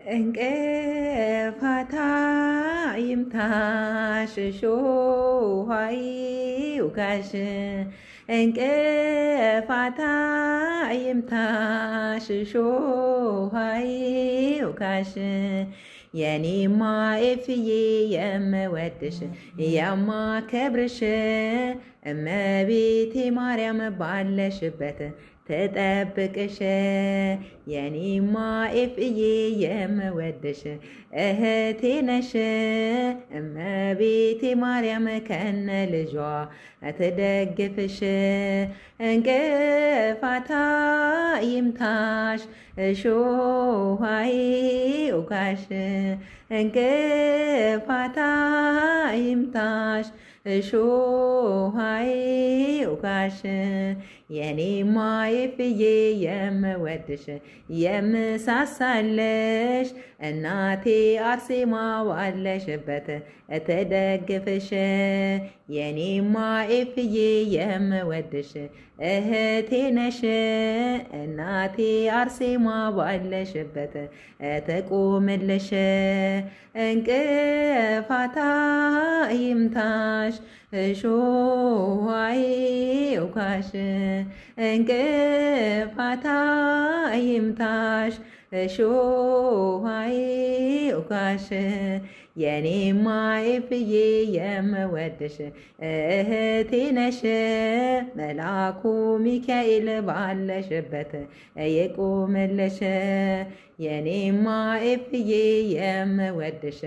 እንቅፋት ይምታሽ እሾህ ይውጋሽ እንቅፋት ይምታሽ እሾህ ይውጋሽ የኔማ ኤፍዬ የምወድሽ የማከብርሽ እመቤቴ ማርያም ባለሽበት ተጠብቅሽ የኔማ ኤፍዬ የምወድሽ እህቴ ነሽ እመቤቴ ማርያም ከነ ልጇ ትደግፍሽ እንቅፋት ይምታሽ እሾህ ይውጋሽ እንቅፋት ይምታሽ እሾህ ይውጋሽ የኔማ ኤፍዬ የምወድሽ የምሳሳለሽ እናቴ አርሴማ ባለሽበት ተደግፍሽ የኔማ ኤፍዬ የምወድሽ እህቴ ነሽ እናቴ አርሴማ ባለሽበት ተቆምልሽ እንቅፋት ይምታሽ እሾህ ይውጋሽ እንቅፋት ይምታሽ እሾህ ይውጋሽ የኔማ ኤፍዬ የምወድሽ እህቴ ነሽ መልአኩ ሚካኤል ባለሽበት የቆመልሽ የኔማ ኤፍዬ የምወድሽ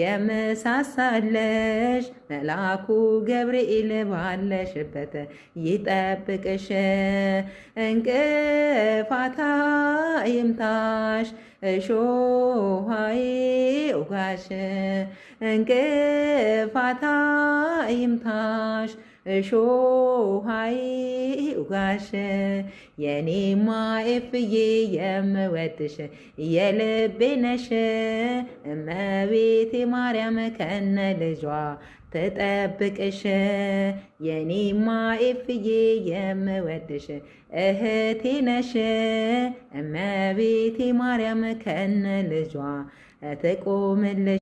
የምሳሳለሽ መልአኩ ገብርኤል ባለሽበት ይጠብቅሽ እንቅፋት ይምታሽ እሾህ ይውጋሽ እንቅፋት ይምታሽ እሾህ ይውጋሽ የኔማ ኤፍዬ የምወድሽ የልቤ ነሽ እመቤቴ ማርያም ከነ ልጇ ተጠብቅሽ የኔማ ኤፍዬ የምወድሽ እህቴ ነሽ እመቤቴ ማርያም ከነ ልጇ ተቆምልሽ